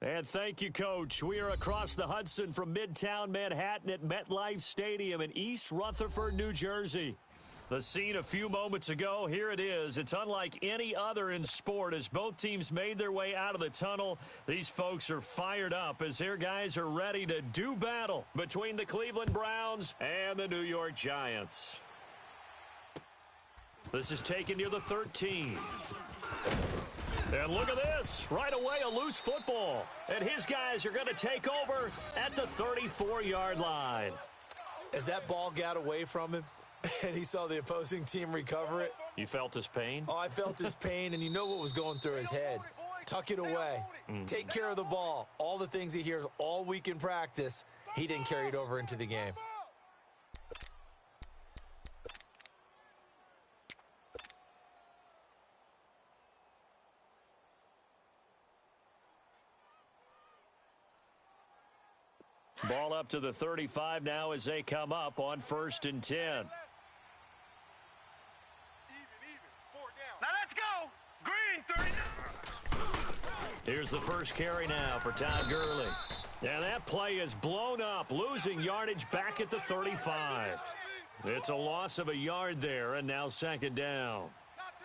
And thank you, Coach. We are across the Hudson from Midtown Manhattan at MetLife Stadium in East Rutherford, New Jersey. The scene a few moments ago, here it is. It's unlike any other in sport as both teams made their way out of the tunnel. These folks are fired up as their guys are ready to do battle between the Cleveland Browns and the New York Giants. This is taken near the 13. And look at this. Right away, a loose football. And his guys are going to take over at the 34-yard line. As that ball got away from him and he saw the opposing team recover it. You felt his pain? Oh, I felt his pain, and you know what was going through his head. Tuck it away. Take care of the ball. All the things he hears all week in practice, he didn't carry it over into the game. Ball up to the 35 now as they come up on 1st and 10. Now let's go. Green, 30. Here's the first carry now for Todd Gurley. And that play is blown up, losing yardage back at the 35. It's a loss of a yard there, and now 2nd down.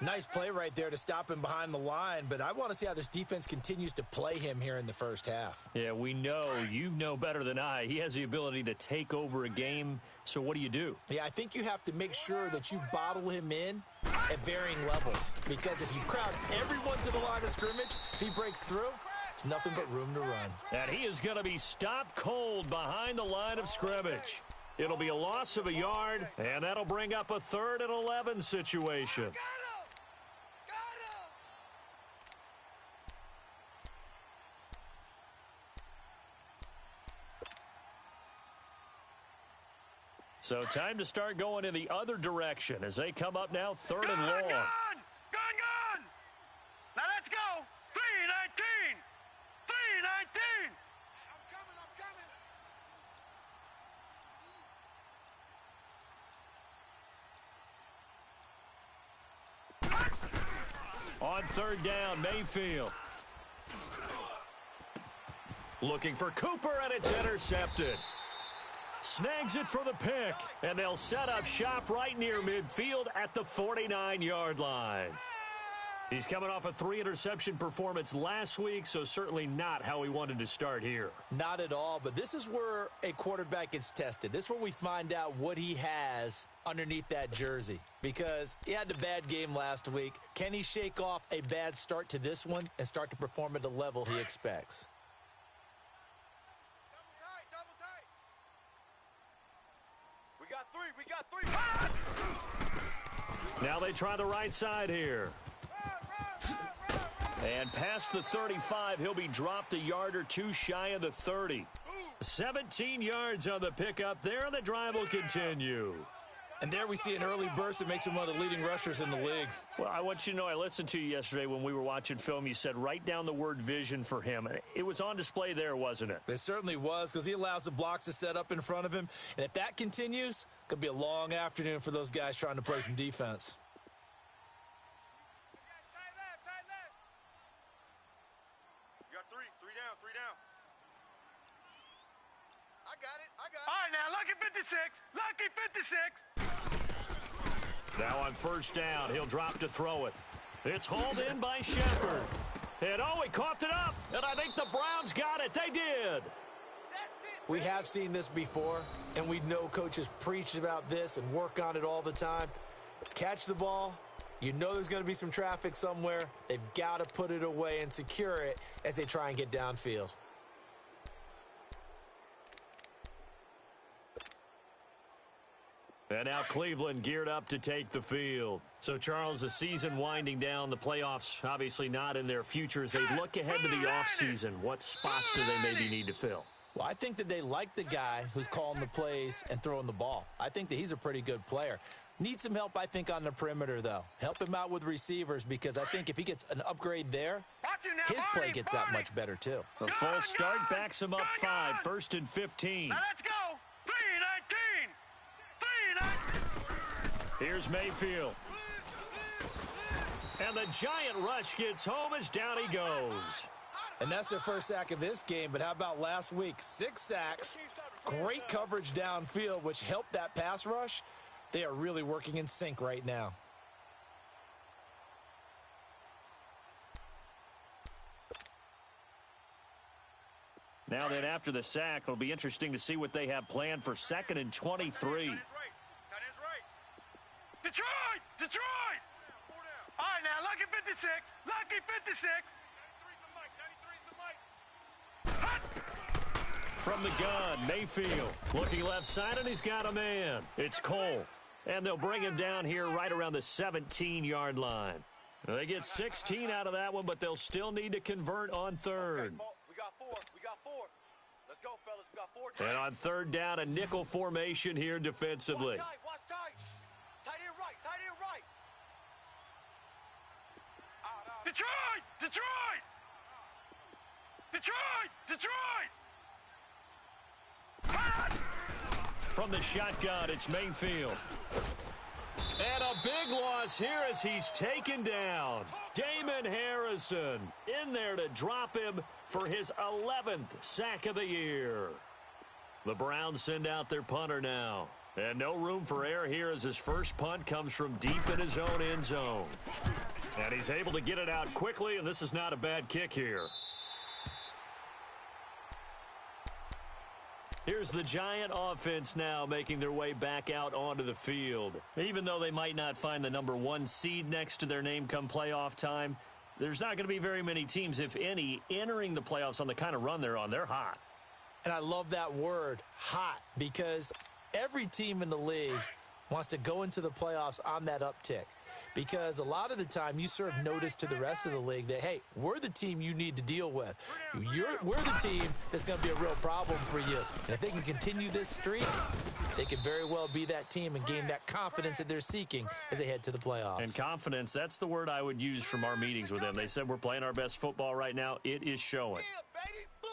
Nice play right there to stop him behind the line, but I want to see how this defense continues to play him here in the first half. Yeah, we know. You know better than I. He has the ability to take over a game, so what do? Yeah, I think you have to make sure that you bottle him in at varying levels, because if you crowd everyone to the line of scrimmage, if he breaks through, there's nothing but room to run. And he is going to be stopped cold behind the line of scrimmage. It'll be a loss of a yard, and that'll bring up a 3rd and 11 situation. So time to start going in the other direction as they come up now 3rd and long. Gone! Now let's go. 3-19. 3-19. On 3rd down, Mayfield. Looking for Cooper, and it's intercepted. Snags it for the pick, and they'll set up shop right near midfield at the 49-yard line. He's coming off a 3-interception performance last week, so certainly not how he wanted to start here. Not at all, but this is where a quarterback gets tested. This is where we find out what he has underneath that jersey, because he had a bad game last week. Can he shake off a bad start to this one and start to perform at the level he expects? We got three. Now they try the right side here. And past the 35, he'll be dropped a yard or two shy of the 30. 17 yards on the pickup there, and the drive will continue. And there we see an early burst that makes him one of the leading rushers in the league. Well, I want you to know, I listened to you yesterday when we were watching film. You said write down the word vision for him. It was on display there, wasn't it? It certainly was, because he allows the blocks to set up in front of him. And if that continues, it could be a long afternoon for those guys trying to play some defense. You got three down. I got it. All right, now, lucky 56. Lucky 56. Now on 1st down, he'll drop to throw it. It's hauled in by Shepard. And he coughed it up. And I think the Browns got it. They did. We have seen this before, and we know coaches preach about this and work on it all the time. Catch the ball. You know there's going to be some traffic somewhere. They've got to put it away and secure it as they try and get downfield. And now Cleveland geared up to take the field. So, Charles, the season winding down, the playoffs obviously not in their future. As they look ahead to the offseason, what spots do they maybe need to fill? Well, I think that they like the guy who's calling the plays and throwing the ball. I think that he's a pretty good player. Needs some help, I think, on the perimeter, though. Help him out with receivers, because I think if he gets an upgrade there, his play gets that much better, too. The full start backs him up 5, 1st and 15. Now let's go. 3-19. Here's Mayfield. And the giant rush gets home as down he goes. And that's their first sack of this game, but how about last week? 6 sacks, great coverage downfield, which helped that pass rush. They are really working in sync right now. Now then, after the sack, it'll be interesting to see what they have planned for 2nd and 23. Detroit! Detroit! All right, now, lucky 56. Lucky 56. From the gun, Mayfield looking left side, and he's got a man. It's Cole, and they'll bring him down here right around the 17-yard line. They get 16 out of that one, but they'll still need to convert on 3rd. We got 4. We got 4. Let's go, fellas. We got 4. And on 3rd down, a nickel formation here defensively. Watch tight. Tight end right. Tight end right. Detroit! Detroit! Detroit! Detroit! From the shotgun, it's Mayfield. And a big loss here as he's taken down. Damon Harrison in there to drop him for his 11th sack of the year. The Browns send out their punter now. And no room for error here as his first punt comes from deep in his own end zone. And he's able to get it out quickly, and this is not a bad kick here. Here's the Giant offense now making their way back out onto the field. Even though they might not find the number 1 seed next to their name come playoff time, there's not going to be very many teams, if any, entering the playoffs on the kind of run they're on. They're hot. And I love that word, hot, because every team in the league wants to go into the playoffs on that uptick. Because a lot of the time you serve notice to the rest of the league that, hey, we're the team you need to deal with. We're the team that's going to be a real problem for you. And if they can continue this streak, they could very well be that team and gain that confidence that they're seeking as they head to the playoffs. And confidence, that's the word I would use from our meetings with them. They said we're playing our best football right now. It is showing. Yeah, baby. Boom.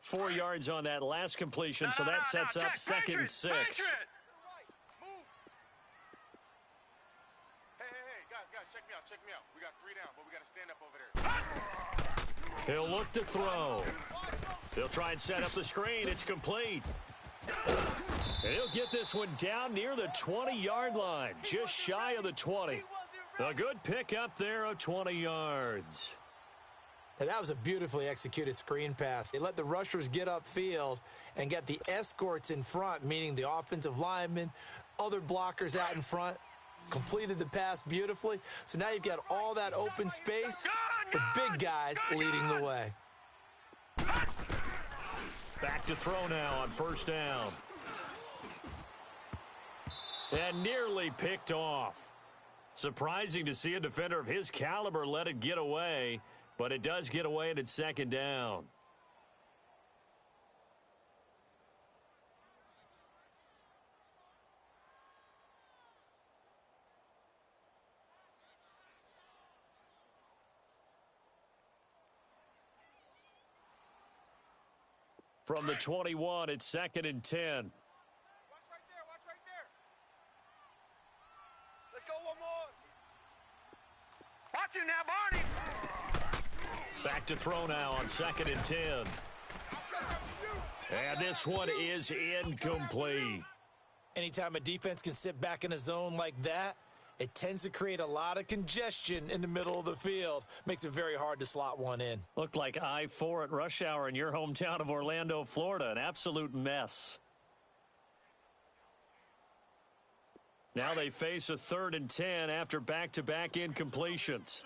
4 yards on that last completion, so that sets up 2nd and 6. Hey, guys, check me out. We got 3 down, but we got to stand up over there. He'll look to throw. He'll try and set up the screen. It's complete. And he'll get this one down near the 20-yard line, just shy of the 20. A good pickup there of 20 yards. And that was a beautifully executed screen pass. They let the rushers get upfield and get the escorts in front, meaning the offensive linemen, other blockers out in front, completed the pass beautifully. So now you've got all that open space with big guys leading the way. Back to throw now on 1st down. And nearly picked off. Surprising to see a defender of his caliber let it get away. But it does get away, and it's 2nd down. From the 21, it's 2nd and 10. Watch right there. Let's go one more. Watch it now, Barney. Back to throw now on 2nd and 10. And this one is incomplete. Anytime a defense can sit back in a zone like that, it tends to create a lot of congestion in the middle of the field. Makes it very hard to slot one in. Looked like I-4 at rush hour in your hometown of Orlando, Florida. An absolute mess. Now they face a 3rd and 10 after back-to-back incompletions.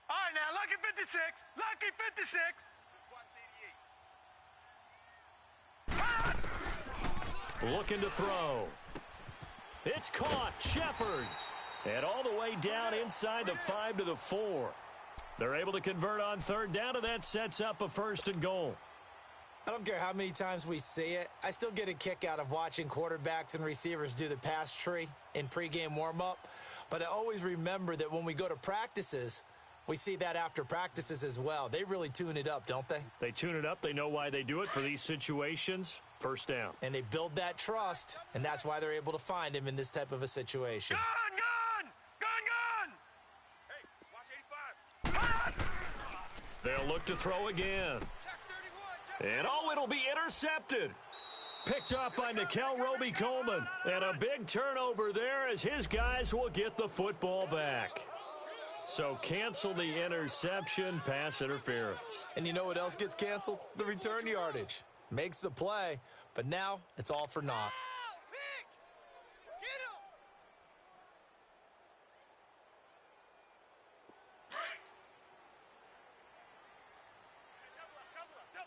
All right, now, lucky 56. Lucky 56. Just watch 88. Looking to throw. It's caught. Shepard. And all the way down inside the 5 to the 4. They're able to convert on 3rd down, and that sets up a 1st and goal. I don't care how many times we see it. I still get a kick out of watching quarterbacks and receivers do the pass tree in pregame warm-up. But I always remember that when we go to practices, We see that after practices as well. They really tune it up, don't they? They tune it up. They know why they do it for these situations. First down. And they build that trust, and that's why they're able to find him in this type of a situation. Gun! Gun! Hey, watch 85. They'll look to throw again. Check 31. And oh, it'll be intercepted. Picked up by Nickel Roby-Coleman. And a big turnover there as his guys will get the football back. So cancel the interception, pass interference. And you know what else gets canceled? The return yardage. Makes the play, but now it's all for naught. Pick! Get him!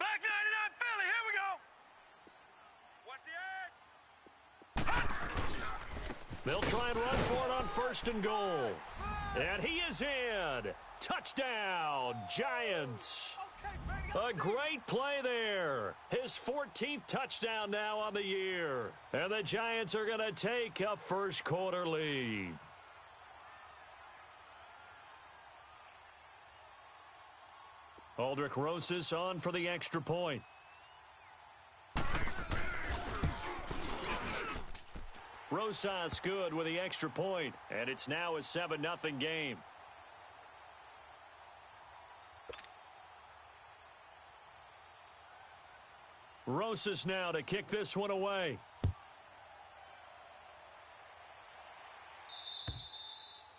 Back 99 Philly, here we go! Watch the edge! They'll try and run for it on first and goal. And he is in. Touchdown, Giants. A great play there. His 14th touchdown now on the year. And the Giants are going to take a first quarter lead. Aldrick Rosas on for the extra point. Rosas good with the extra point, and it's now a 7-0 game. Rosas now to kick this one away.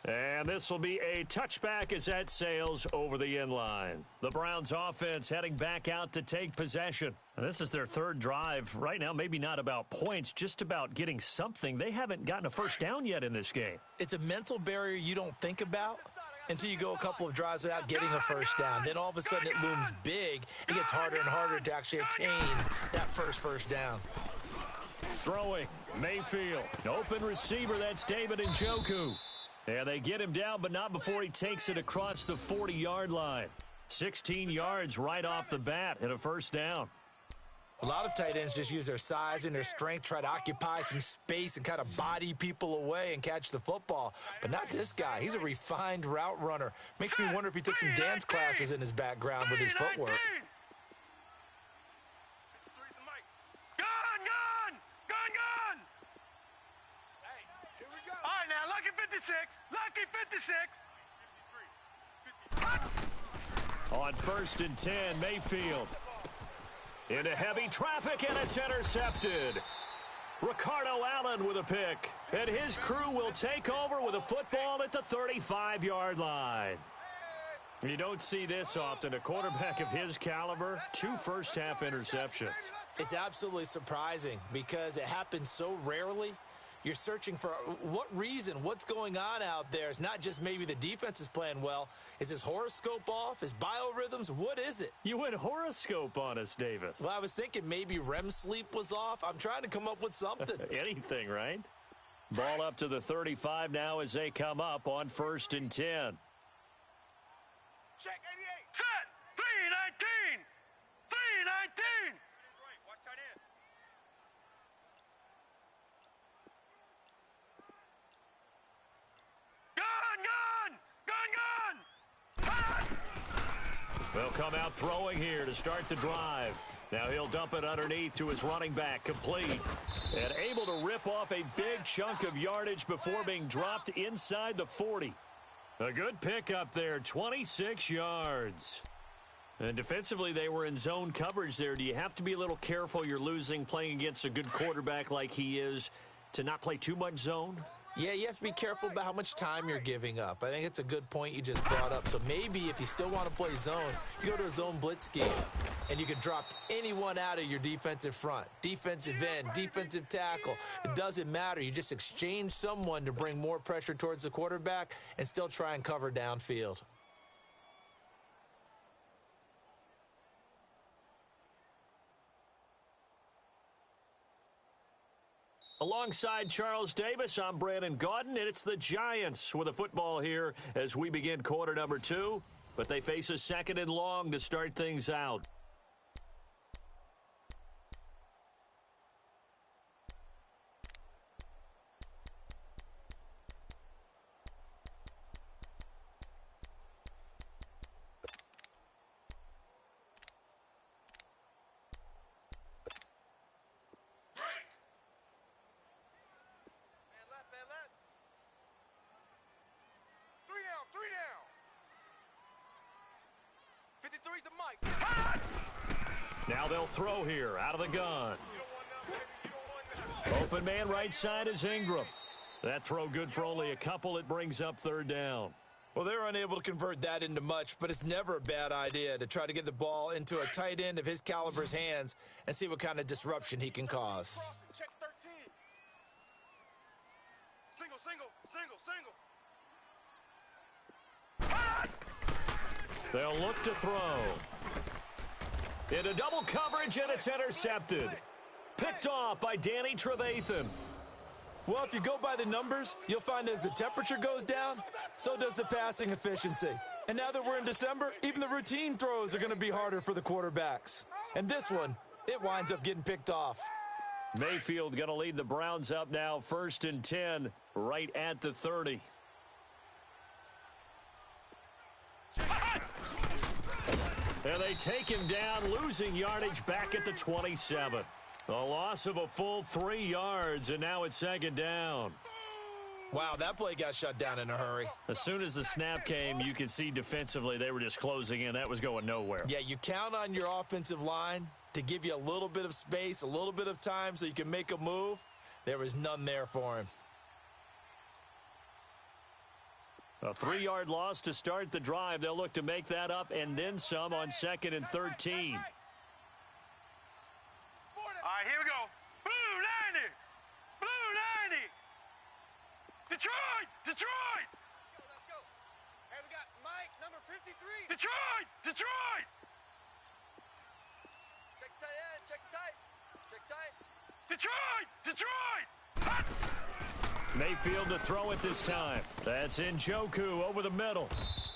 And this will be a touchback as that sails over the end line. The Browns offense heading back out to take possession. And this is their third drive. Right now, maybe not about points, just about getting something. They haven't gotten a first down yet in this game. It's a mental barrier you don't think about until you go a couple of drives without getting a first down. Then all of a sudden it looms big. It gets harder and harder to actually attain that first down. Throwing, Mayfield. An open receiver, that's David Njoku. And they get him down, but not before he takes it across the 40-yard line. 16 yards right off the bat and a first down. A lot of tight ends just use their size and their strength, try to occupy some space and kind of body people away and catch the football. But not this guy. He's a refined route runner. Makes me wonder if he took some dance classes in his background with his footwork. All right, now, lucky 56. Lucky 56. On first and 10, Mayfield. Into heavy traffic, and it's intercepted. Ricardo Allen with a pick. And his crew will take over with a football at the 35-yard line. You don't see this often. A quarterback of his caliber, 2 first-half interceptions. It's absolutely surprising because it happens so rarely. You're searching for what reason, what's going on out there. It's not just maybe the defense is playing well. Is his horoscope off? His biorhythms? What is it? You went horoscope on us, Davis. Well, I was thinking maybe REM sleep was off. I'm trying to come up with something. Anything, right? Ball up to the 35 now as they come up on first and 10. Check 88. Set. 319. 319. Watch tight end. They'll come out throwing here to start the drive. Now he'll dump it underneath to his running back, complete. And able to rip off a big chunk of yardage before being dropped inside the 40. A good pickup there, 26 yards. And defensively, they were in zone coverage there. Do you have to be a little careful you're losing playing against a good quarterback like he is to not play too much zone? Yeah, you have to be careful about how much time you're giving up. I think it's a good point you just brought up. So maybe if you still want to play zone, you go to a zone blitz scheme, and you can drop anyone out of your defensive front, defensive end, defensive tackle. It doesn't matter. You just exchange someone to bring more pressure towards the quarterback and still try and cover downfield. Alongside Charles Davis, I'm Brandon Gaudin, and it's the Giants with a football here as we begin quarter number 2. But they face a second and long to start things out. Now they'll throw here out of the gun. Open man right side is Ingram. That throw good for only a couple. It brings up third down. Well, they're unable to convert that into much, but it's never a bad idea to try to get the ball into a tight end of his caliber's hands and see what kind of disruption he can cause. Check 13. Single, single, single, single. They'll look to throw. Into double coverage, and it's intercepted. Picked off by Danny Trevathan. Well, if you go by the numbers, you'll find as the temperature goes down, so does the passing efficiency. And now that we're in December, even the routine throws are going to be harder for the quarterbacks. And this one, it winds up getting picked off. Mayfield going to lead the Browns up now, 1st and 10, right at the 30. And they take him down, losing yardage back at the 27. A loss of a full 3 yards, and now it's 2nd down. Wow, that play got shut down in a hurry. As soon as the snap came, you could see defensively they were just closing in. That was going nowhere. Yeah, you count on your offensive line to give you a little bit of space, a little bit of time so you can make a move. There was none there for him. A 3-yard loss to start the drive. They'll look to make that up and then some on 2nd and 13. All right, here we go. Blue 90. Blue 90. Detroit. Detroit. Let's go. Hey, we got Mike, number 53. Detroit. Detroit. Check tight end. Check tight. Check tight. Detroit. Detroit. Hot. Mayfield to throw it this time. That's Njoku over the middle.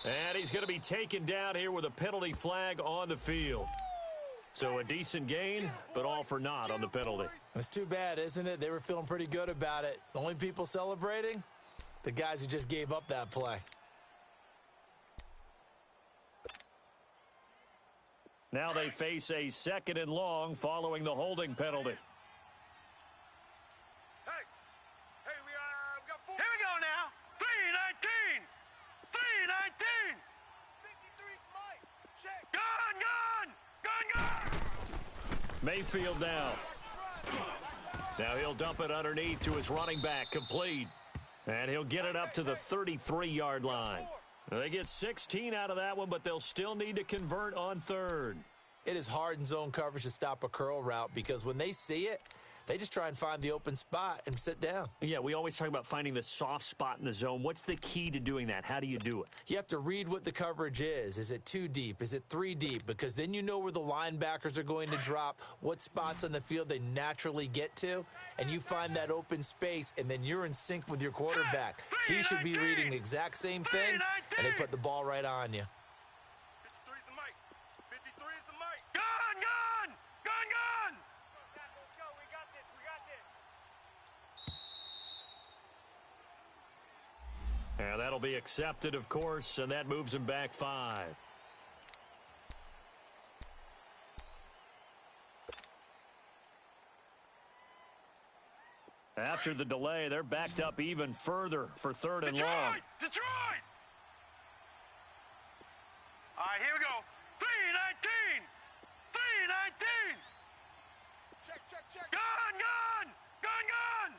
And he's going to be taken down here with a penalty flag on the field. So a decent gain, but all for naught on the penalty. It's too bad, isn't it? They were feeling pretty good about it. The only people celebrating? The guys who just gave up that play. Now they face a 2nd and long following the holding penalty. Hey, we got 4. Here we go now. 319. 319. 53's Mike. Check. Gun, gun. Mayfield now. Now he'll dump it underneath to his running back, complete. And he'll get it up to the 33-yard line. They get 16 out of that one, but they'll still need to convert on 3rd. It is hard in zone coverage to stop a curl route because when they see it, they just try and find the open spot and sit down. Yeah, we always talk about finding the soft spot in the zone. What's the key to doing that? How do you do it? You have to read what the coverage is. Is it 2 deep? Is it 3 deep? Because then you know where the linebackers are going to drop, what spots on the field they naturally get to, and you find that open space, and then you're in sync with your quarterback. He should be reading the exact same thing, and they put the ball right on you. 53 is the mic. 53 is the mic. Gun, gun. Gun, gun. Let's go. We got this. We got this. And that'll be accepted, of course, and that moves him back 5. After the delay, they're backed up even further for 3rd and long. Detroit! All right, here we go. 319! 319! Check, check, check. Gun, gun! Gun, gun!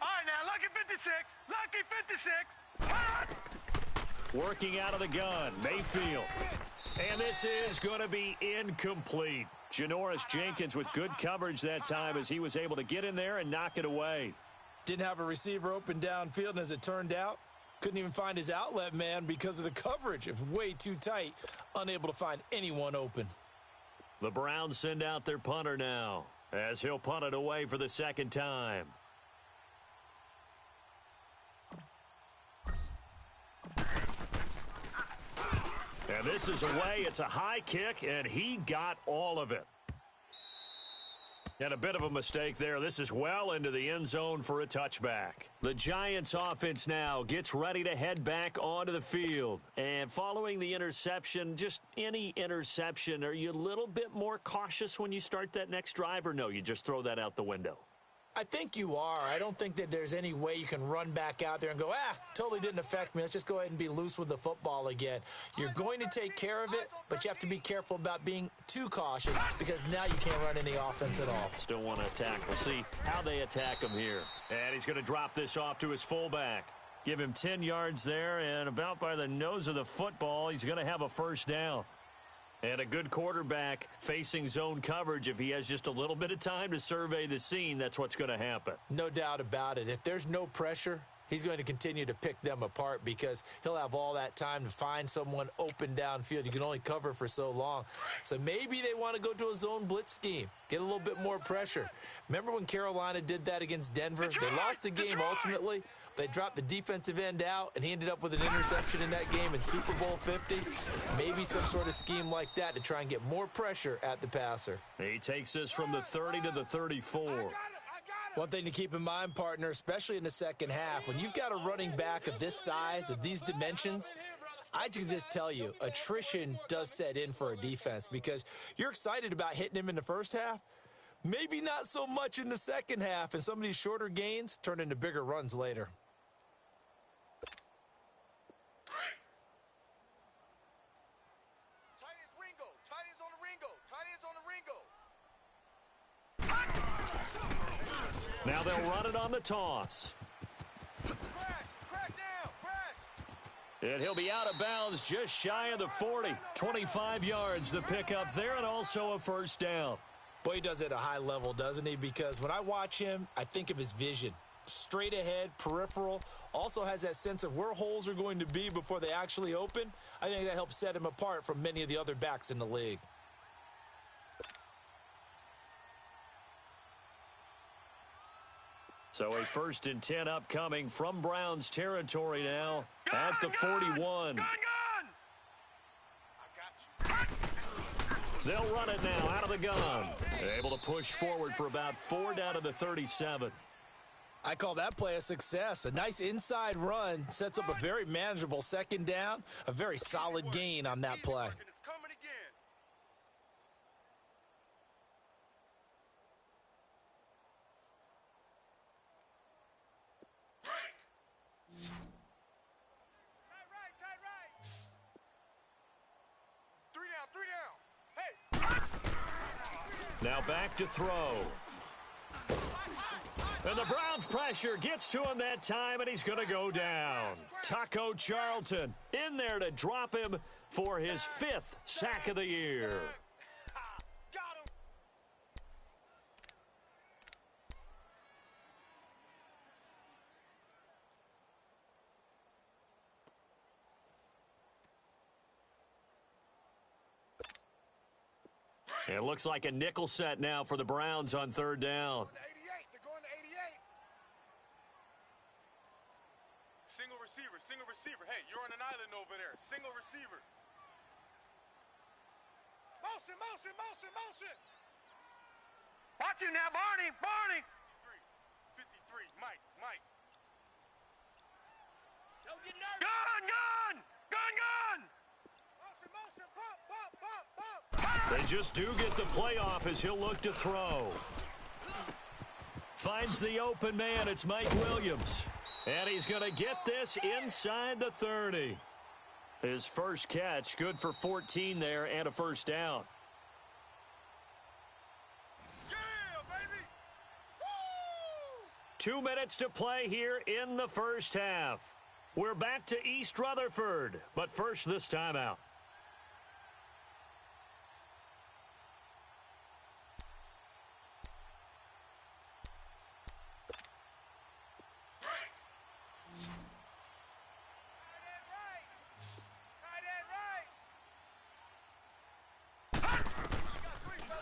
All right, now, lucky 56. Lucky 56. Hot! Working out of the gun, Mayfield. And this is going to be incomplete. Janoris Jenkins with good coverage that time as he was able to get in there and knock it away. Didn't have a receiver open downfield, and as it turned out, couldn't even find his outlet man because of the coverage. It was way too tight, unable to find anyone open. The Browns send out their punter now as he'll punt it away for the 2nd time. And this is away. It's a high kick, and he got all of it. And a bit of a mistake there. This is well into the end zone for a touchback. The Giants offense now gets ready to head back onto the field. And following the interception, just any interception, are you a little bit more cautious when you start that next drive, or no, you just throw that out the window? I think you are. I don't think that there's any way you can run back out there and go, totally didn't affect me. Let's just go ahead and be loose with the football again. You're going to take care of it, but you have to be careful about being too cautious because now you can't run any offense at all. Still want to attack. We'll see how they attack him here. And he's going to drop this off to his fullback. Give him 10 yards there, and about by the nose of the football, he's going to have a first down. And a good quarterback facing zone coverage, if he has just a little bit of time to survey the scene, that's what's going to happen. No doubt about it. If there's no pressure, he's going to continue to pick them apart because he'll have all that time to find someone open downfield. You can only cover for so long. So maybe they want to go to a zone blitz scheme, get a little bit more pressure. Remember when Carolina did that against Denver? They lost the game ultimately. They dropped the defensive end out, and he ended up with an interception in that game in Super Bowl 50. Maybe some sort of scheme like that to try and get more pressure at the passer. He takes this from the 30 to the 34. One thing to keep in mind, partner, especially in the second half, when you've got a running back of this size, of these dimensions, I can just tell you, attrition does set in for a defense because you're excited about hitting him in the first half. Maybe not so much in the second half, and some of these shorter gains turn into bigger runs later. Now they'll run it on the toss. And he'll be out of bounds just shy of the 40. 25 yards the pickup there, and also a first down. Boy, he does it at a high level, doesn't he? Because when I watch him, I think of his vision. Straight ahead, peripheral, also has that sense of where holes are going to be before they actually open. I think that helps set him apart from many of the other backs in the league. So a 1st and 10 upcoming from Browns territory now at the 41. They'll run it now out of the gun. Able to push forward for about 4 down to the 37. I call that play a success. A nice inside run sets up a very manageable second down, a very solid gain on that play. Now back to throw. And the Browns pressure gets to him that time, and he's going to go down. Taco Charlton in there to drop him for his 5th sack of the year. It looks like a nickel set now for the Browns on 3rd down. They're going to 88. Single receiver. Hey, you're on an island over there. Single receiver. Motion. Watch him now, Barney. 53. Mike. Don't get nervous. Gun. Motion. Pop. They just do get the playoff as he'll look to throw. Finds the open man. It's Mike Williams. And he's going to get this inside the 30. His first catch, good for 14 there and a first down. Yeah, baby. Woo! 2 minutes to play here in the first half. We're back to East Rutherford, but first this timeout.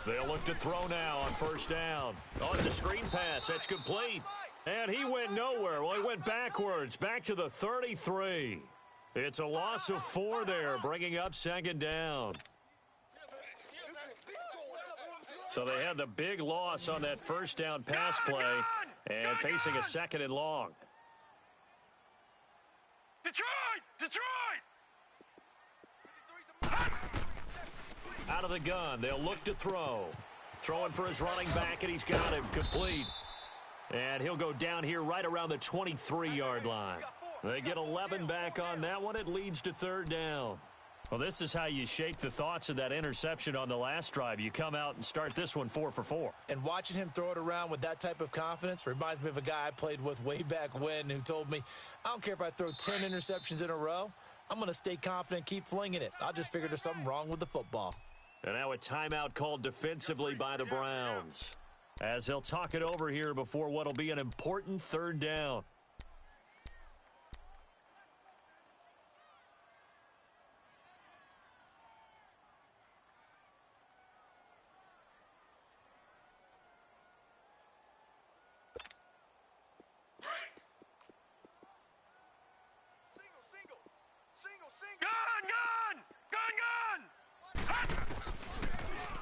They'll look to throw now on 1st down. Oh, it's a screen pass. That's complete. And he went nowhere. Well, he went backwards, back to the 33. It's a loss of 4 there, bringing up 2nd down. So they had the big loss on that 1st down pass play and facing a 2nd and long. Detroit! Out of the gun, they'll look to throw. Throwing for his running back, and he's got him complete. And he'll go down here right around the 23-yard line. They get 11 back on that one. It leads to third down. Well, this is how you shake the thoughts of that interception on the last drive. You come out and start this one 4 for 4. And watching him throw it around with that type of confidence reminds me of a guy I played with way back when who told me, I don't care if I throw 10 interceptions in a row. I'm going to stay confident, keep flinging it. I just figured there's something wrong with the football. And now a timeout called defensively by the Browns, as they'll talk it over here before what will be an important third down.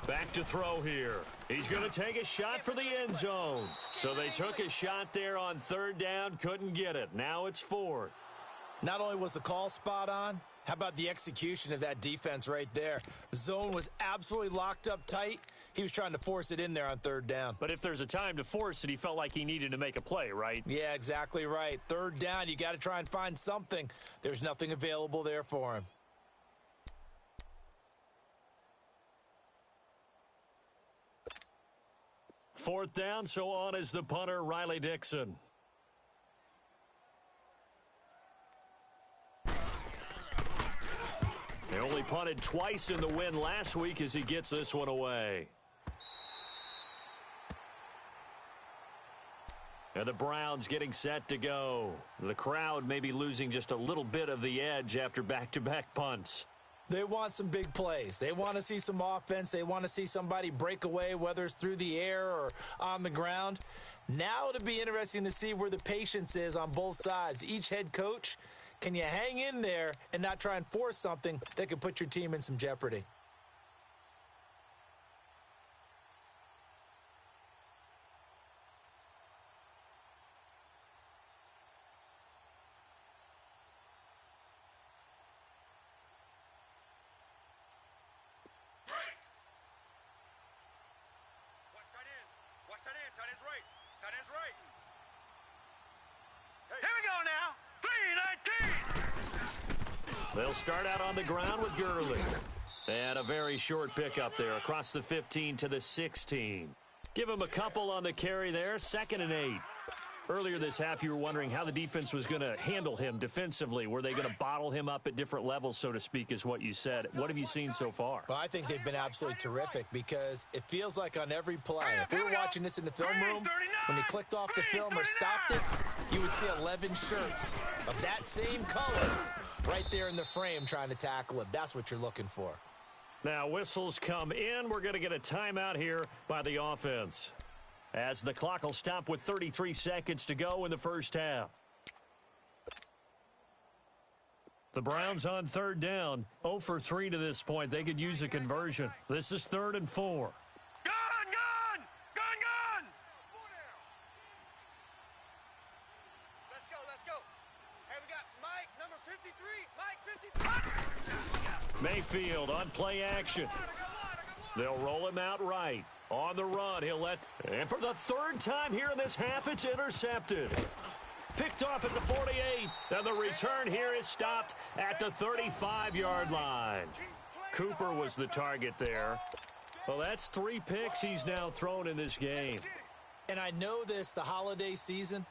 Back to throw here. He's going to take a shot for the end zone. So they took a shot there on third down, couldn't get it. Now it's fourth. Not only was the call spot on, how about the execution of that defense right there? The zone was absolutely locked up tight. He was trying to force it in there on third down. But if there's a time to force it, he felt like he needed to make a play, right? Yeah, exactly right. Third down, you got to try and find something. There's nothing available there for him. Fourth down, so on is the punter, Riley Dixon. They only punted twice in the win last week as he gets this one away. And the Browns getting set to go. The crowd may be losing just a little bit of the edge after back-to-back punts. They want some big plays. They want to see some offense. They want to see somebody break away, whether it's through the air or on the ground. Now it'll be interesting to see where the patience is on both sides. Each head coach, can you hang in there and not try and force something that could put your team in some jeopardy? They'll start out on the ground with Gurley. And a very short pickup there across the 15 to the 16. Give him a couple on the carry there, 2nd and 8. Earlier this half, you were wondering how the defense was going to handle him defensively. Were they going to bottle him up at different levels, so to speak, is what you said. What have you seen so far? Well, I think they've been absolutely terrific because it feels like on every play, if we were watching this in the film room, when he clicked off the film or stopped it, you would see 11 shirts of that same color right there in the frame trying to tackle him. That's what you're looking for. Now whistles come in. We're going to get a timeout here by the offense, as the clock will stop with 33 seconds to go in the first half. The Browns on third down, 0 for 3 to this point. They could use a conversion. This is 3rd and 4. Mayfield on play action. They'll roll him out right. On the run, he'll let... And for the 3rd time here in this half, it's intercepted. Picked off at the 48. And the return here is stopped at the 35-yard line. Cooper was the target there. Well, that's 3 picks he's now thrown in this game. And I know this, the holiday season,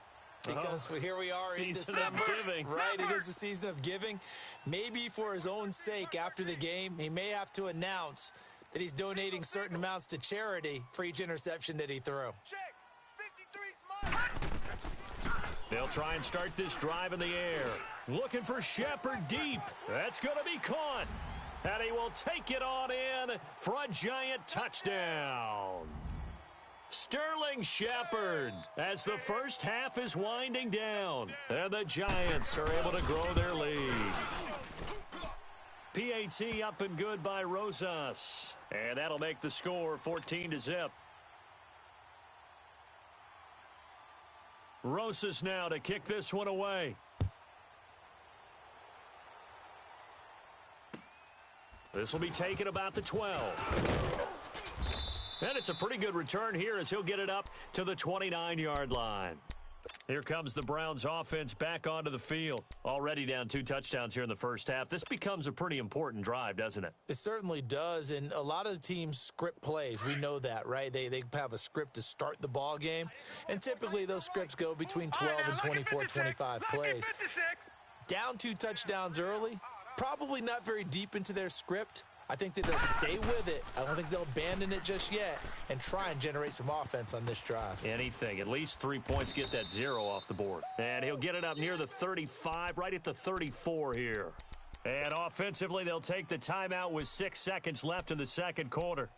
because here we are in December, right? It is the season of giving. Maybe for his own sake, after the game, he may have to announce that he's donating certain amounts to charity for each interception that he threw. They'll try and start this drive in the air. Looking for Shepard deep. That's going to be caught. And he will take it on in for a giant touchdown. Sterling Shepard, as the first half is winding down, and the Giants are able to grow their lead. PAT up and good by Rosas, and that'll make the score 14-0. Rosas now to kick this one away. This will be taken about the 12. And it's a pretty good return here as he'll get it up to the 29-yard line. Here comes the Browns offense back onto the field. Already down 2 touchdowns here in the first half. This becomes a pretty important drive, doesn't it? It certainly does, and a lot of the teams script plays. We know that, right? They have a script to start the ball game, and typically those scripts go between 12 and 24, 25 plays. Down 2 touchdowns early, probably not very deep into their script. I think that they'll stay with it. I don't think they'll abandon it just yet and try and generate some offense on this drive. Anything. At least 3 points, get that 0 off the board. And he'll get it up near the 35, right at the 34 here. And offensively, they'll take the timeout with 6 seconds left in the second quarter.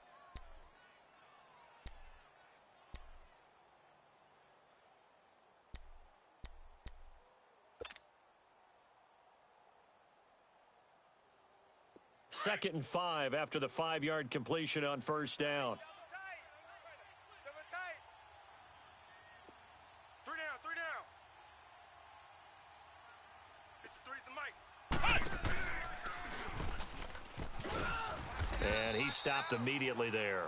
Second and 5 after the 5-yard completion on first down. 3 down. And he stopped immediately there.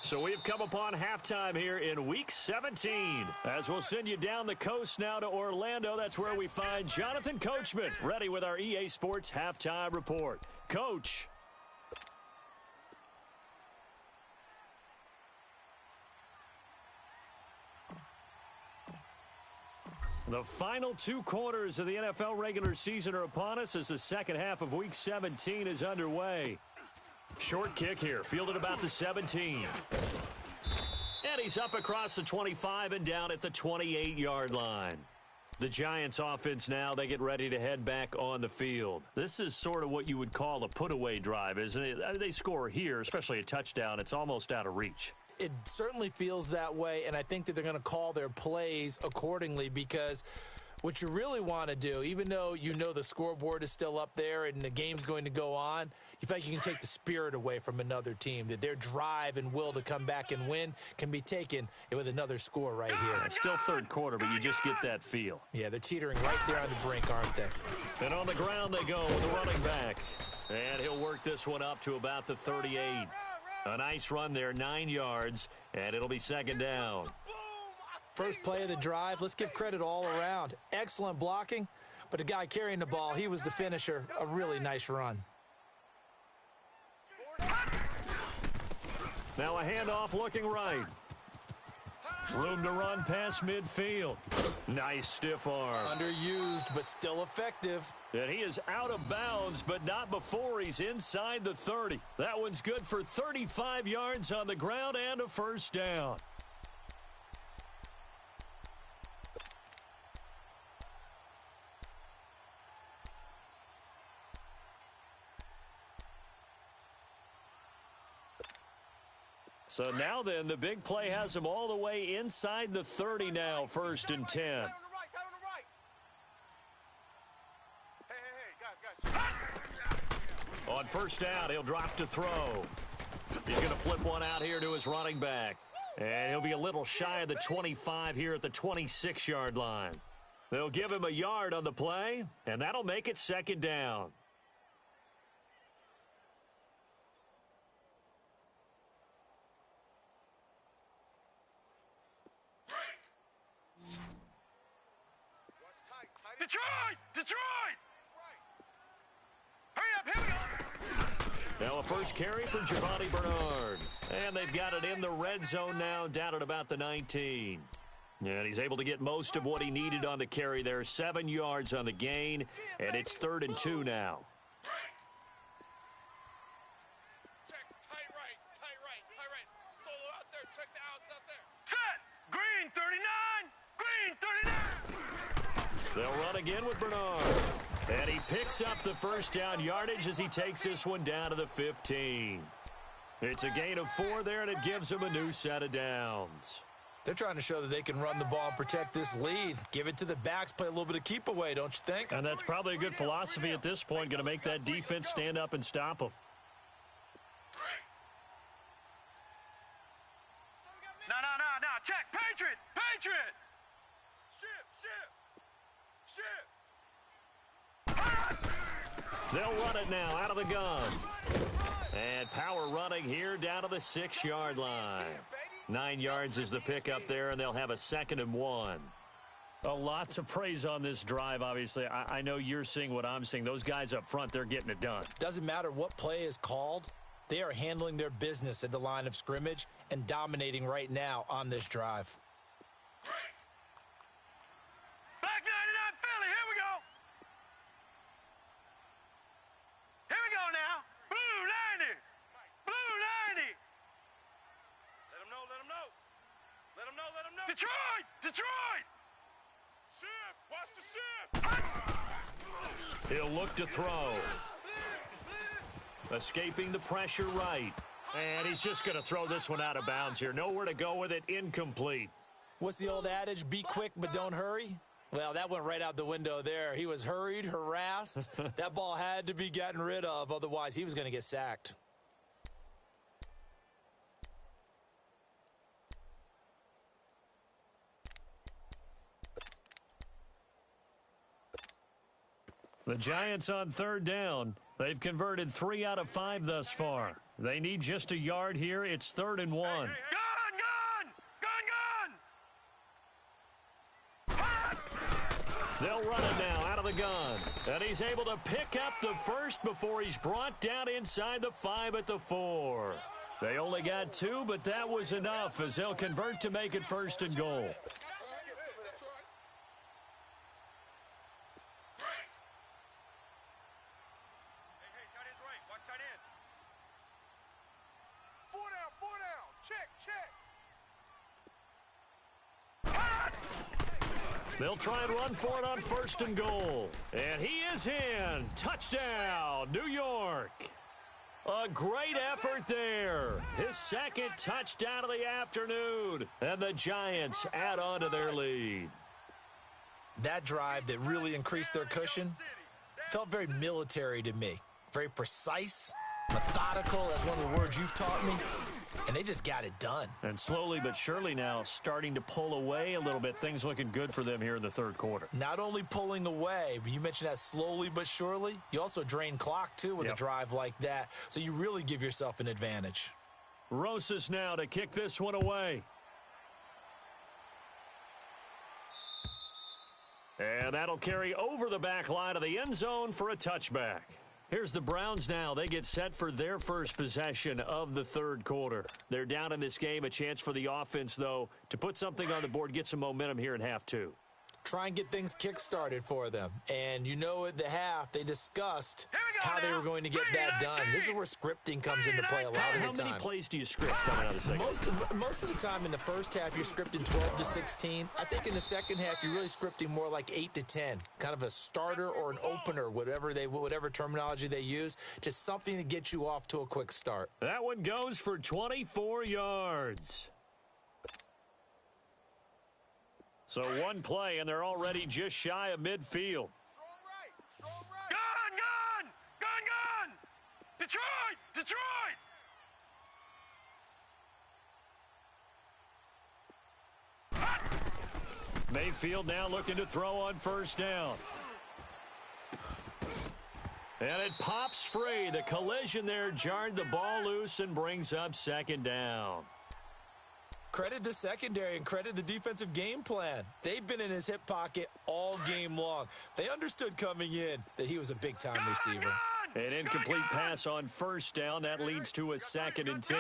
So we've come upon halftime here in Week 17. As we'll send you down the coast now to Orlando, that's where we find Jonathan Coachman, ready with our EA Sports Halftime Report. Coach. The final 2 quarters of the NFL regular season are upon us as the second half of Week 17 is underway. Short kick here, fielded about the 17. And he's up across the 25 and down at the 28-yard line. The Giants offense now, they get ready to head back on the field. This is sort of what you would call a put-away drive, isn't it? I mean, they score here, especially a touchdown. It's almost out of reach. It certainly feels that way, and I think that they're going to call their plays accordingly because what you really want to do, even though you know the scoreboard is still up there and the game's going to go on, you feel like you can take the spirit away from another team, that their drive and will to come back and win can be taken with another score right here. It's still third quarter, but you just get that feel. Yeah, they're teetering right there on the brink, aren't they? And on the ground they go with the running back. And he'll work this one up to about the 38. A nice run there, 9 yards, and it'll be second down. First play of the drive, let's give credit all around. Excellent blocking, but the guy carrying the ball, he was the finisher. A really nice run. Now a handoff looking right. Room to run past midfield. Nice stiff arm. Underused, but still effective. And he is out of bounds, but not before he's inside the 30. That one's good for 35 yards on the ground and a first down. So now then, the big play has him all the way inside the 30 now, first and 10. On first down, he'll drop to throw. He's going to flip one out here to his running back. And he'll be a little shy of the 25 here at the 26-yard line. They'll give him a yard on the play, and that'll make it second down. Detroit! Hurry up, here we go! Now a first carry for Giovani Bernard. And they've got it in the red zone now, down at about the 19. And he's able to get most of what he needed on the carry there. 7 yards on the gain, and it's 3rd and 2 now. Check, tight right. Solo out there, check the outs out there. Set! Green 39! Green 39! They'll run again with Bernard. And he picks up the first down yardage as he takes this one down to the 15. It's a gain of 4 there, and it gives him a new set of downs. They're trying to show that they can run the ball and protect this lead. Give it to the backs, play a little bit of keep away, don't you think? And that's probably a good philosophy at this point, going to make that defense stand up and stop him. No. Check. Patriot. Ship. They'll run it now out of the gun. And power running here down to the 6-yard line. 9 yards is the pickup there, and they'll have a 2nd and 1. A lot to praise on this drive, obviously. I know you're seeing what I'm seeing. Those guys up front, they're getting it done. Doesn't matter what play is called. They are handling their business at the line of scrimmage and dominating right now on this drive. Black 99 Philly, here we go. Here we go now. Blue 90. Blue 90. Let them know, let them know. Let them know, let them know. Detroit! Detroit! Shift! Watch the shift! He'll look to throw. Escaping the pressure right. And he's just going to throw this one out of bounds here. Nowhere to go with it. Incomplete. What's the old adage? Be quick, but don't hurry? Well, that went right out the window there. He was hurried, harassed. That ball had to be gotten rid of. Otherwise, he was going to get sacked. The Giants on third down. They've converted 3 out of 5 thus far. They need just a yard here. It's 3rd and 1. Gun, gun! Gun, gun! They'll run it now out of the gun. And he's able to pick up the first before he's brought down inside the 5 at the 4. They only got 2, but that was enough as they'll convert to make it 1st and goal. They'll try and run for it on 1st and goal. And he is in. Touchdown, New York. A great effort there. His 2nd touchdown of the afternoon. And the Giants add on to their lead. That drive that really increased their cushion felt very military to me. Very precise, methodical. That's one of the words you've taught me. And they just got it done. And slowly but surely now starting to pull away a little bit. Things looking good for them here in the 3rd quarter. Not only pulling away, but you mentioned that slowly but surely. You also drain clock, too, with a drive like that. So you really give yourself an advantage. Rosas now to kick this one away. And that'll carry over the back line of the end zone for a touchback. Here's the Browns now. They get set for their first possession of the 3rd quarter. They're down in this game. A chance for the offense, though, to put something on the board, get some momentum here in half 2. Try and get things kick-started for them. And you know at the half, they discussed how they were going to get that done. This is where scripting comes into play a lot of the time. How many plays do you script coming out of the second? Most of the time in the first half, you're scripting 12 to 16. I think in the second half, you're really scripting more like 8 to 10. Kind of a starter or an opener, whatever terminology they use. Just something to get you off to a quick start. That one goes for 24 yards. So one play, and they're already just shy of midfield. Strong right. Gun, gun! Gun, gun! Detroit! Detroit! Mayfield now looking to throw on 1st down. And it pops free. The collision there jarred the ball loose and brings up 2nd down. Credit the secondary and credit the defensive game plan. They've been in his hip pocket all game long. They understood coming in that he was a big-time receiver. An incomplete pass on 1st down. That leads to a 2nd and 10.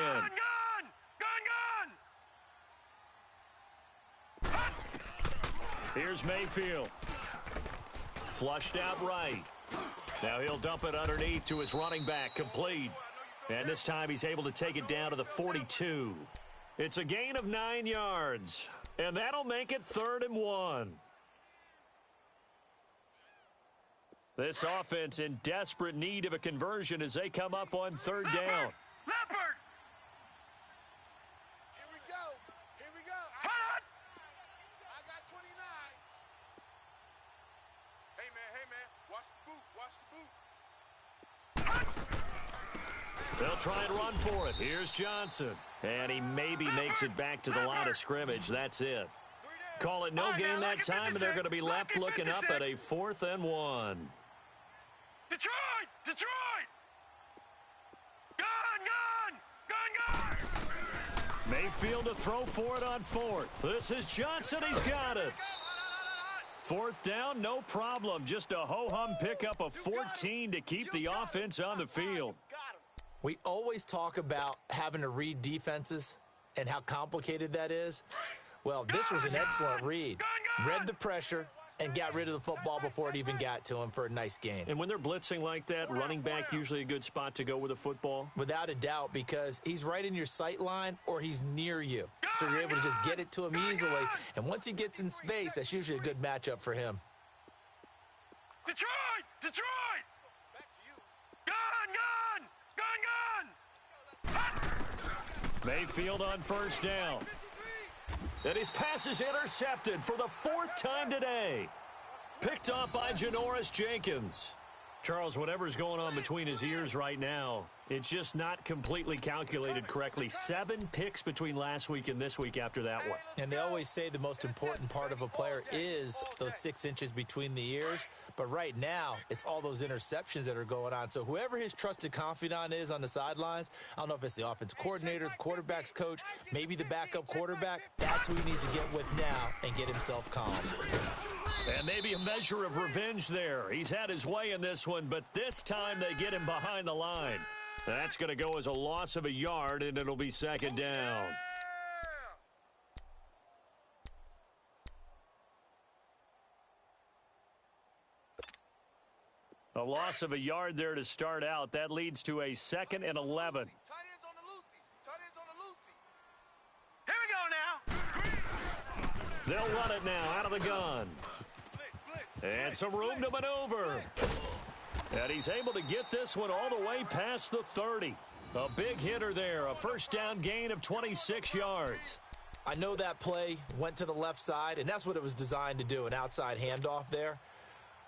Here's Mayfield. Flushed out right. Now he'll dump it underneath to his running back. Complete. And this time he's able to take it down to the 42. It's a gain of 9 yards, and that'll make it 3rd and 1. This offense in desperate need of a conversion as they come up on 3rd down. Leopard! Here we go. Hot! I got 29. Hey, man. Watch the boot. They'll try and run for it. Here's Johnson. And he maybe makes it back to the line of scrimmage. That's it. Call it no gain that time, and they're going to be left looking up at a 4th and 1. Detroit! Gun! Mayfield to throw for it on 4th. This is Johnson. He's got it. Fourth down, no problem. Just a ho-hum pickup of 14 to keep the offense on the field. We always talk about having to read defenses and how complicated that is. Well, this was an excellent read. Read the pressure and got rid of the football before it even got to him for a nice gain. And when they're blitzing like that, running back usually a good spot to go with a football? Without a doubt, because he's right in your sight line or he's near you. So you're able to just get it to him easily. And once he gets in space, that's usually a good matchup for him. Detroit! Detroit! Back to you. Gun! Mayfield on first down. And his pass is intercepted for the fourth time today. Picked off by Janoris Jenkins. Charles, whatever's going on between his ears right now, it's just not completely calculated correctly. 7 picks between last week and this week after that one. And they always say the most important part of a player is those 6 inches between the ears. But right now, it's all those interceptions that are going on. So whoever his trusted confidant is on the sidelines, I don't know if it's the offensive coordinator, the quarterback's coach, maybe the backup quarterback, that's who he needs to get with now and get himself calm. And maybe a measure of revenge there. He's had his way in this one, but this time they get him behind the line. That's going to go as a loss of a yard, and it'll be second down. A loss of a yard there to start out. That leads to a 2nd and 11. Here we go now. They'll run it now out of the gun. And some room to maneuver. And he's able to get this one all the way past the 30. A big hitter there, a first down gain of 26 yards. I know that play went to the left side, and that's what it was designed to do, an outside handoff there.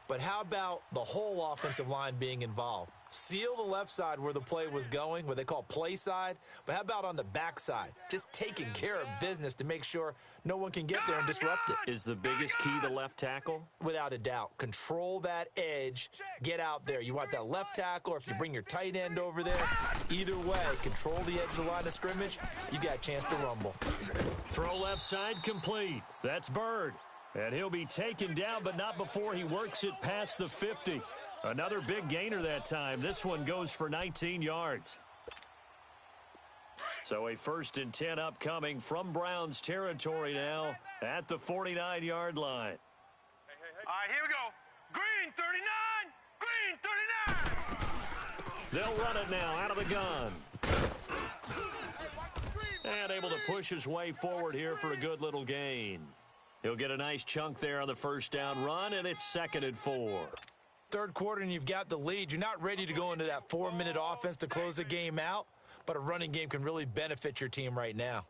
But how about the whole offensive line being involved? Seal the left side where the play was going, what they call play side. But how about on the back side? Just taking care of business to make sure no one can get there and disrupt it. Is the biggest key the left tackle? Without a doubt. Control that edge. Get out there. You want that left tackle, or if you bring your tight end over there, either way, control the edge of the line of scrimmage. You got a chance to rumble. Throw left side complete. That's Byrd. And he'll be taken down, but not before he works it past the 50. Another big gainer that time. This one goes for 19 yards. So a 1st and 10 upcoming from Browns territory now at the 49-yard line. All right, here we go. Green 39. Green 39. They'll run it now out of the gun. And able to push his way forward here for a good little gain. He'll get a nice chunk there on the first down run, and it's 2nd and 4. Third quarter, and you've got the lead. You're not ready to go into that 4-minute offense to close the game out, but a running game can really benefit your team right now.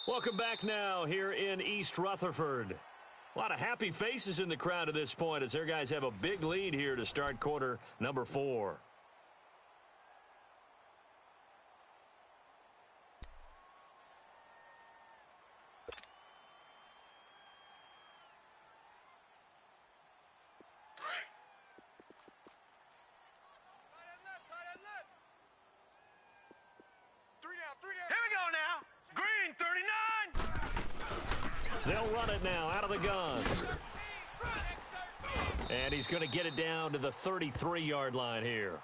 Welcome back now here in East Rutherford. A lot of happy faces in the crowd at this point as their guys have a big lead here to start quarter number 4. Here we go now. Green 39. They'll run it now out of the gun. And he's going to get it down to the 33-yard line here.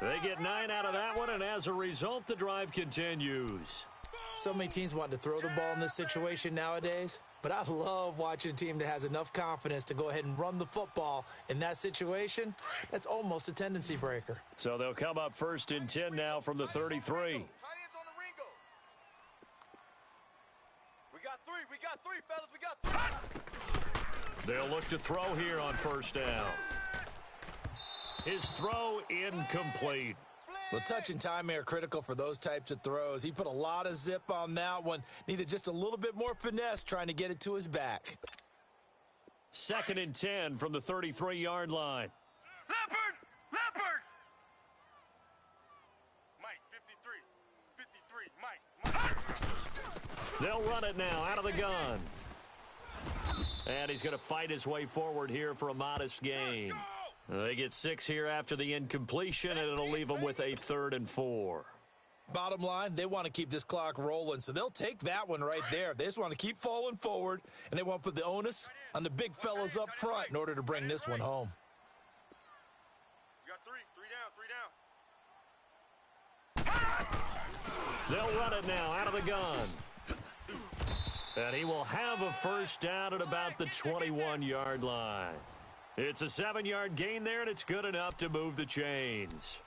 They get 9 out of that one, and as a result, the drive continues. So many teams want to throw the ball in this situation nowadays, but I love watching a team that has enough confidence to go ahead and run the football in that situation. That's almost a tendency breaker. So they'll come up 1st and 10 now from the 33. We got three, fellas. We got 3. They'll look to throw here on first down. His throw incomplete. Well, touch and timing are critical for those types of throws. He put a lot of zip on that one. Needed just a little bit more finesse trying to get it to his back. 2nd and 10 from the 33-yard line. Leopard! Leopard! Mike, 53. Mike. They'll run it now out of the gun. And he's going to fight his way forward here for a modest gain. They get 6 here after the incompletion, and it'll leave them with a 3rd and 4. Bottom line, they want to keep this clock rolling, so they'll take that one right there. They just want to keep falling forward, and they want to put the onus on the big fellas up front in order to bring this one home. You got three down. They'll run it now out of the gun. And he will have a first down at about the 21-yard line. It's a 7-yard gain there, and it's good enough to move the chains.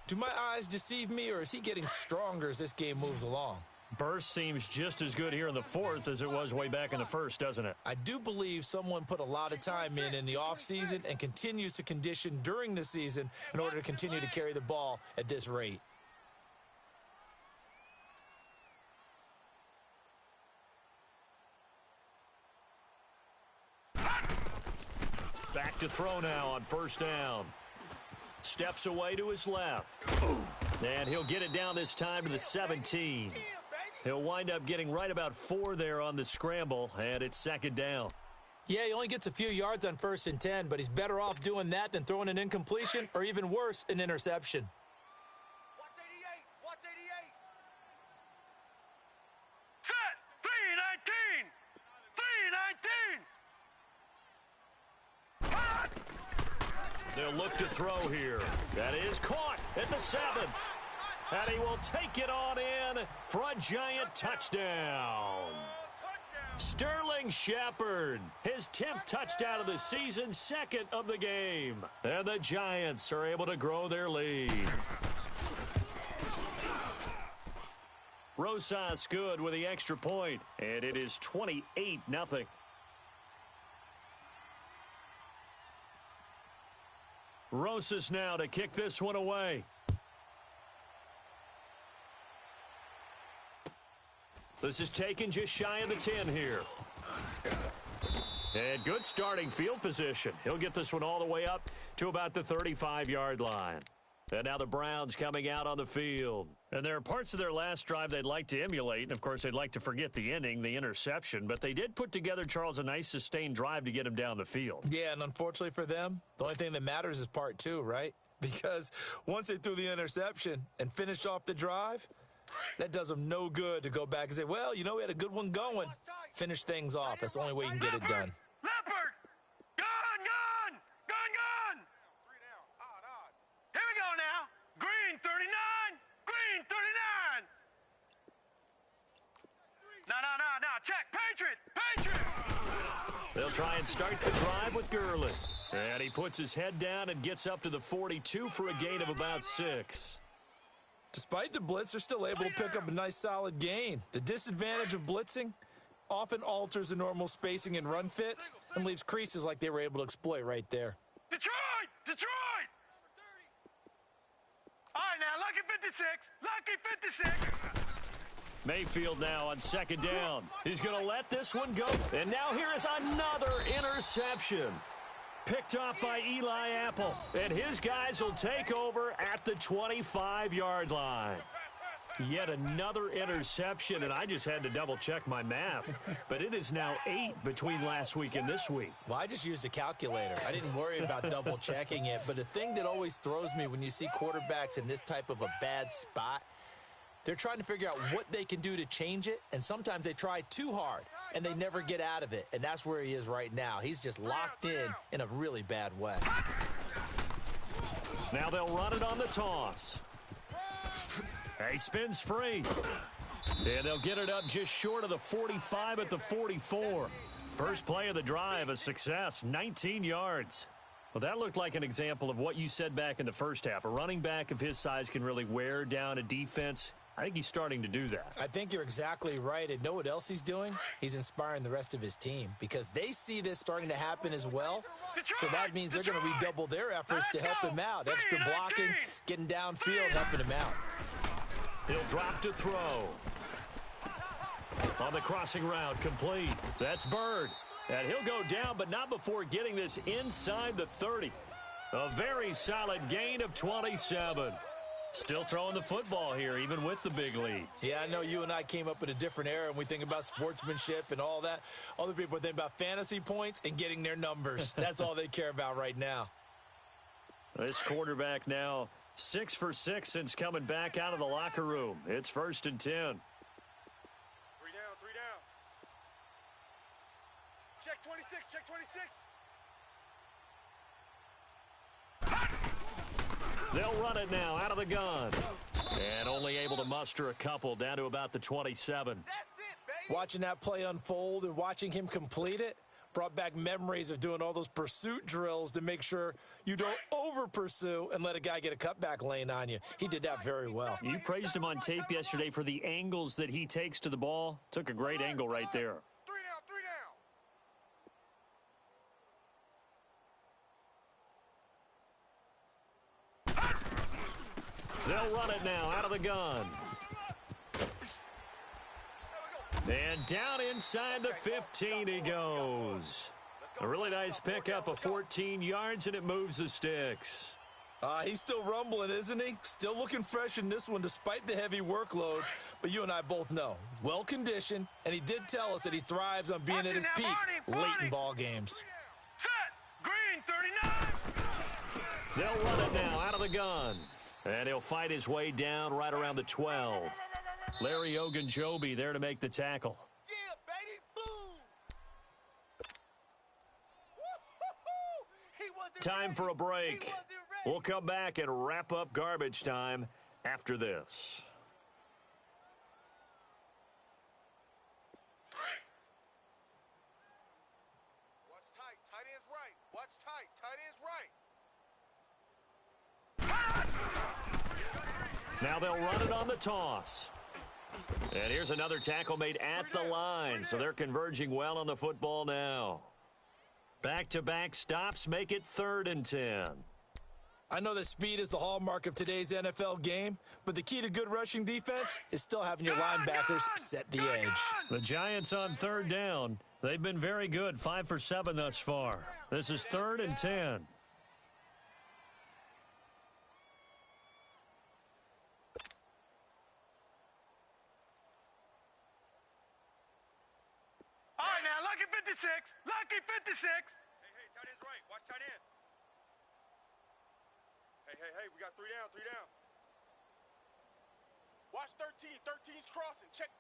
Do my eyes deceive me, or is he getting stronger as this game moves along? Burst seems just as good here in the 4th as it was way back in the 1st, doesn't it? I do believe someone put a lot of time in the offseason and continues to condition during the season in order to continue to carry the ball at this rate. Back to throw now on first down. Steps away to his left. And he'll get it down this time to the 17. He'll wind up getting right about 4 there on the scramble, and it's 2nd down. Yeah, he only gets a few yards on 1st and 10, but he's better off doing that than throwing an incompletion or even worse, an interception. Watch 88. Watch 88. Set. 319. 319. They'll look to throw here. That is caught at the 7. And he will take it on in for a giant touchdown. Sterling Shepard, his 10th touchdown of the season, 2nd of the game. And the Giants are able to grow their lead. Rosas good with the extra point, and it is 28-0. Rosas now to kick this one away. This is taken just shy of the 10 here. And good starting field position. He'll get this one all the way up to about the 35-yard line. And now the Browns coming out on the field. And there are parts of their last drive they'd like to emulate. And, of course, they'd like to forget the inning, the interception. But they did put together, Charles, a nice sustained drive to get him down the field. Yeah, and unfortunately for them, the only thing that matters is part 2, right? Because once they threw the interception and finished off the drive, that does them no good to go back and say, well, you know, we had a good one going. Finish things off. That's the only way you can get it done. Leopard! Gone! Gone! Gone! Gone! 3 down. Odd. Here we go now. Green 39. Green 39. No. Check. Patriot. They'll try and start the drive with Gurley. And he puts his head down and gets up to the 42 for a gain of about 6. Despite the blitz, they're still able to pick up a nice solid gain. The disadvantage of blitzing often alters the normal spacing and run fits and leaves creases like they were able to exploit right there. Detroit! All right, now, lucky 56. Mayfield now on 2nd down. He's going to let this one go. And now here is another interception. Picked off by Eli Apple. And his guys will take over at the 25-yard line. Yet another interception, and I just had to double-check my math. But it is now 8 between last week and this week. Well, I just used a calculator. I didn't worry about double-checking it. But the thing that always throws me when you see quarterbacks in this type of a bad spot, they're trying to figure out what they can do to change it, and sometimes they try too hard, and they never get out of it. And that's where he is right now. He's just locked in a really bad way. Now they'll run it on the toss. He spins free. And they'll get it up just short of the 45 at the 44. First play of the drive, a success, 19 yards. Well, that looked like an example of what you said back in the first half. A running back of his size can really wear down a defense. I think he's starting to do that. I think you're exactly right. And know what else he's doing? He's inspiring the rest of his team because they see this starting to happen as well. So that means they're going to redouble their efforts to help him out. Extra blocking, getting downfield, helping him out. He'll drop to throw. On the crossing route, complete. That's Bird. And he'll go down, but not before getting this inside the 30. A very solid gain of 27. Still throwing the football here, even with the big lead. Yeah, I know you and I came up in a different era, and we think about sportsmanship and all that. Other people think about fantasy points and getting their numbers. That's all they care about right now. This quarterback now 6 for 6 since coming back out of the locker room. It's 1st and 10. 3 down, 3 down. Check 26, check 26. They'll run it now out of the gun. And only able to muster a couple down to about the 27. That's it, baby. Watching that play unfold and watching him complete it brought back memories of doing all those pursuit drills to make sure you don't over-pursue and let a guy get a cutback lane on you. He did that very well. You praised him on tape yesterday for the angles that he takes to the ball. Took a great angle right there. 3 down, 3 down. They'll run it now out of the gun. And down inside the 15 he goes. A really nice pickup of 14 yards, and it moves the sticks. He's still rumbling, isn't he? Still looking fresh in this one despite the heavy workload. But you and I both know, well-conditioned, and he did tell us that he thrives on being at his peak late in ball games. Set. Green, 39. They'll run it now out of the gun. And he'll fight his way down right around the 12. Larry Ogunjobi there to make the tackle. Yeah, baby. Boom. He wasn't Time ready. for a break. He wasn't ready. We'll come back and wrap up garbage time after this. Watch tight. Tight end's right. Watch tight. Tight end's right. Now they'll run it on the toss. And here's another tackle made at the line, so they're converging well on the football now. Back-to-back stops make it 3rd and 10. I know that speed is the hallmark of today's NFL game, but the key to good rushing defense is still having your linebackers set the edge. The Giants on 3rd down. They've been very good, 5 for 7 thus far. This is 3rd and 10. All right, now, lucky 56. Lucky 56. Hey, tight end's right. Watch tight end. Hey, we got 3 down, 3 down. Watch 13. 13's crossing. Check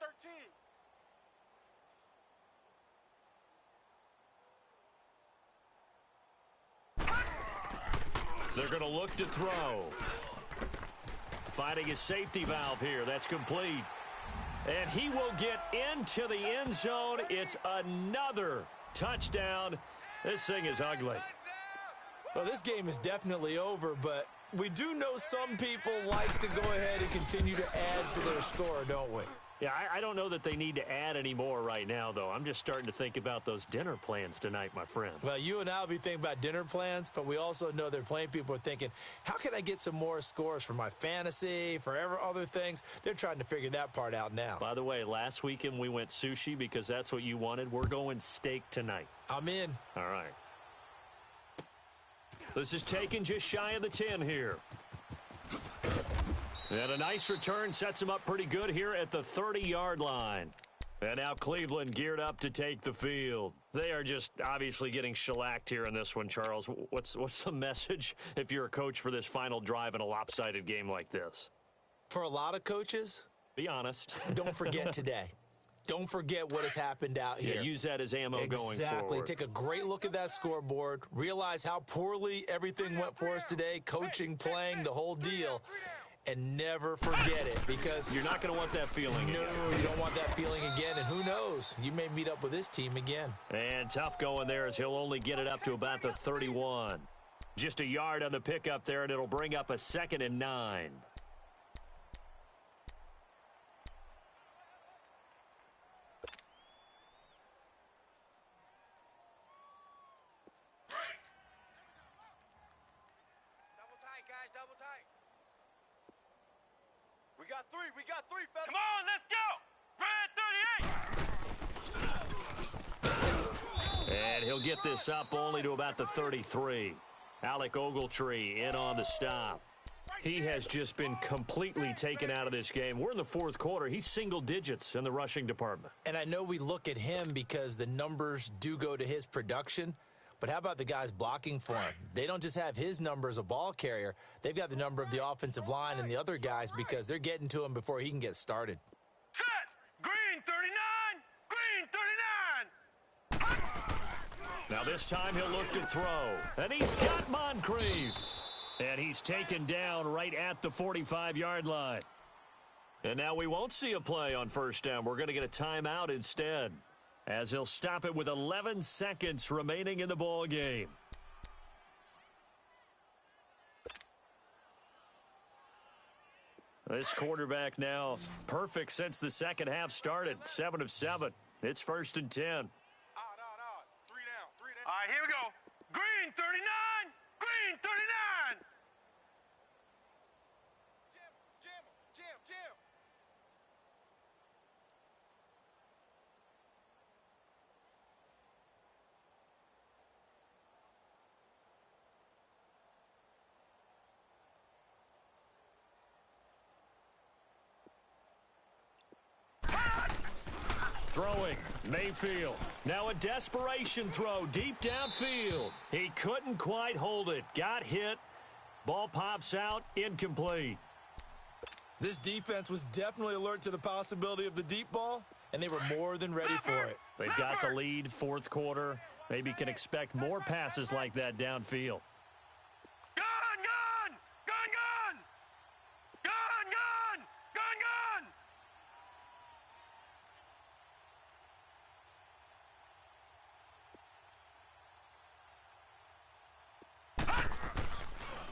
13. They're going to look to throw. Finding a safety valve here. That's complete. And he will get into the end zone. It's another touchdown. This thing is ugly. Well, this game is definitely over, but we do know some people like to go ahead and continue to add to their score, don't we? Yeah, I don't know that they need to add any more right now, though. I'm just starting to think about those dinner plans tonight, my friend. Well, you and I will be thinking about dinner plans, but we also know their playing people are thinking, how can I get some more scores for my fantasy, for other things? They're trying to figure that part out now. By the way, last weekend we went sushi because that's what you wanted. We're going steak tonight. I'm in. All right. This is taken just shy of the 10 here. And a nice return sets him up pretty good here at the 30-yard line. And now Cleveland geared up to take the field. They are just obviously getting shellacked here in this one, Charles. What's the message if you're a coach for this final drive in a lopsided game like this? For a lot of coaches, be honest. Don't forget today. Don't forget what has happened out here. Yeah, use that as ammo going forward. Exactly. Take a great look at that scoreboard. Realize how poorly everything went for us today, coaching, playing, the whole deal. And never forget it, because you're not going to want that feeling again. No, you don't want that feeling again, and who knows? You may meet up with this team again. And tough going there as he'll only get it up to about the 31. Just a yard on the pickup there, and it'll bring up a 2nd and 9. We got three, fellas. Come on, let's go. Red 38. And he'll get this up only to about the 33. Alec Ogletree in on the stop. He has just been completely taken out of this game. We're in the 4th quarter. He's single digits in the rushing department. And I know we look at him because the numbers do go to his production. But how about the guys blocking for him? They don't just have his number as a ball carrier. They've got the number of the offensive line and the other guys because they're getting to him before he can get started. Set! Green 39! Green 39! Now this time he'll look to throw. And he's got Moncrief. And he's taken down right at the 45-yard line. And now we won't see a play on first down. We're going to get a timeout instead, as he'll stop it with 11 seconds remaining in the ball game. This quarterback now perfect since the second half started. 7 of 7. It's 1st and 10. 3 down. All right, here we go. Green 39! Green 39! Jam. Throwing, Mayfield. Now a desperation throw deep downfield. He couldn't quite hold it. Got hit. Ball pops out, incomplete. This defense was definitely alert to the possibility of the deep ball, and they were more than ready for it. They've got the lead, fourth quarter. Maybe can expect more passes like that downfield.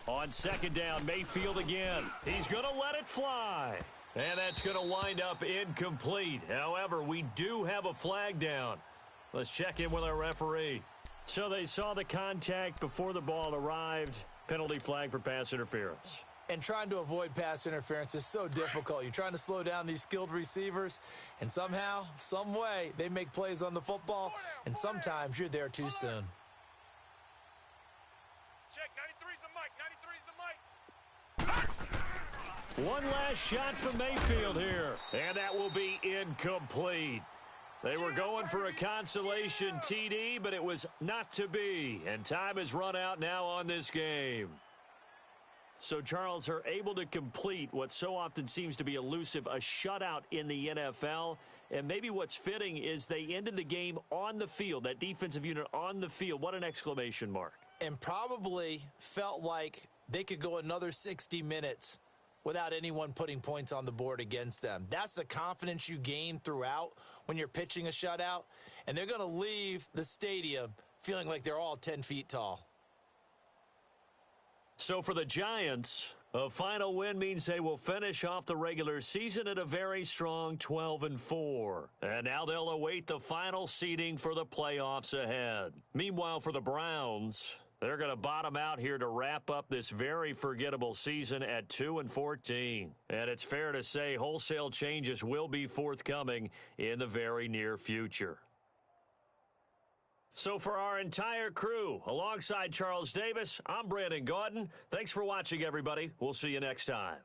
On second down, Mayfield again. He's going to let it fly. And that's going to wind up incomplete. However, we do have a flag down. Let's check in with our referee. So they saw the contact before the ball arrived. Penalty flag for pass interference. And trying to avoid pass interference is so difficult. You're trying to slow down these skilled receivers, and somehow, some way, they make plays on the football, and sometimes you're there too soon. Check, 93's the mic. One last shot from Mayfield here. And that will be incomplete. They were going for a consolation TD, but it was not to be. And time has run out now on this game. So, Charles, are able to complete what so often seems to be elusive, a shutout in the NFL. And maybe what's fitting is they ended the game on the field, that defensive unit on the field. What an exclamation mark. And probably felt like they could go another 60 minutes without anyone putting points on the board against them. That's the confidence you gain throughout when you're pitching a shutout. And they're going to leave the stadium feeling like they're all 10 feet tall. So for the Giants, a final win means they will finish off the regular season at a very strong 12-4. And now they'll await the final seeding for the playoffs ahead. Meanwhile, for the Browns, they're going to bottom out here to wrap up this very forgettable season at 2-14. And it's fair to say wholesale changes will be forthcoming in the very near future. So for our entire crew, alongside Charles Davis, I'm Brandon Gaudin. Thanks for watching, everybody. We'll see you next time.